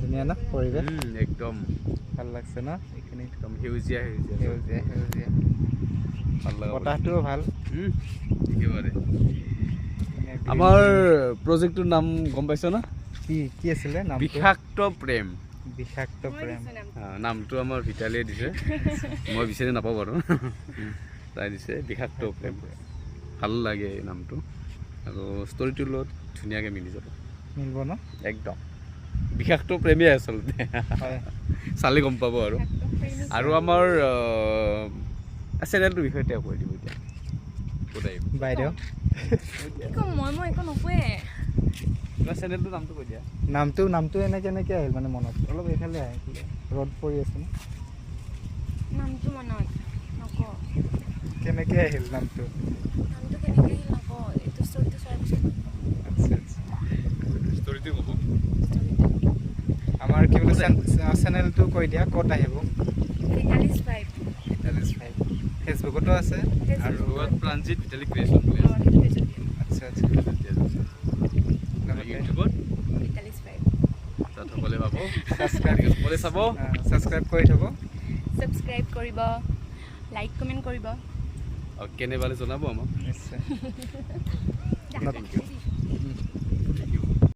ধুনীয়া না পৰিৱেশ একদম ভাল লাগছে না এইখিনি একদম সেউজীয়া সেউজীয়া সেউজীয়া ভাল লগা বতাহটোও ভাল একেবাৰে আমাৰ প্ৰজেক্টটোৰ নাম গম পাইছ না কি কি আছিলে নাম বিষাক্ত প্ৰেম বিষাক্ত প্ৰেম নামটো আমাৰ ভিতালীয়ে দিছে মই বিচাৰি নাপাওঁ বাৰু তাই দিছে বিষাক্ত প্ৰেম ভাল লাগে এই নামটো আৰু ষ্টৰিটোৰ লগত ধুনীয়াকৈ মিলি যাব মিলিব ন একদম বিষাক্ত প্ৰেমী আচলতে চালে গম পাব আৰু আমাৰ চেনেলটোৰ বিষয়ে তেওঁ কৈ দিব এতিয়া বাইদেউ মই একো নকোৱে তোমাৰ চেনেলটোৰ নামটো কৈ দিয়া নামটো এনে কেনেকৈ আহিল মানে মনত অলপ এইফালে আহিছিলে ৰ'দ পৰি আছে ন নামটো মনত নকওঁ কেনেকৈ আহিল নামটো কেনেকৈ আহিল নকওঁ এইটো ষ্টৰিটো চোৱাৰ পিছত আচ্ছা আচ্ছা ষ্টৰিটো ক'ব আমাৰ কি বোলে চেনেলটো কৈ দিয়া ক'ত আহিব ভিটালিছ ভাইব ফেচবুকতো আছে আৰু প্ৰাঞ্জিত ভিটালী ক্ৰিয়েশ্যন বুলি আচ্ছা আচ্ছা ইউটিউবত ভিটালিছ ভাইব তাত সকলোৱে পাব সকলোৱে চাব ছাবস্ক্ৰাইব কৰি থ'ব ছাবস্ক্ৰাইব কৰিব লাইক কমেণ্ট কৰিব আৰু কেনে পালে জনাব আমাক নিশ্চয় থেংক ইউ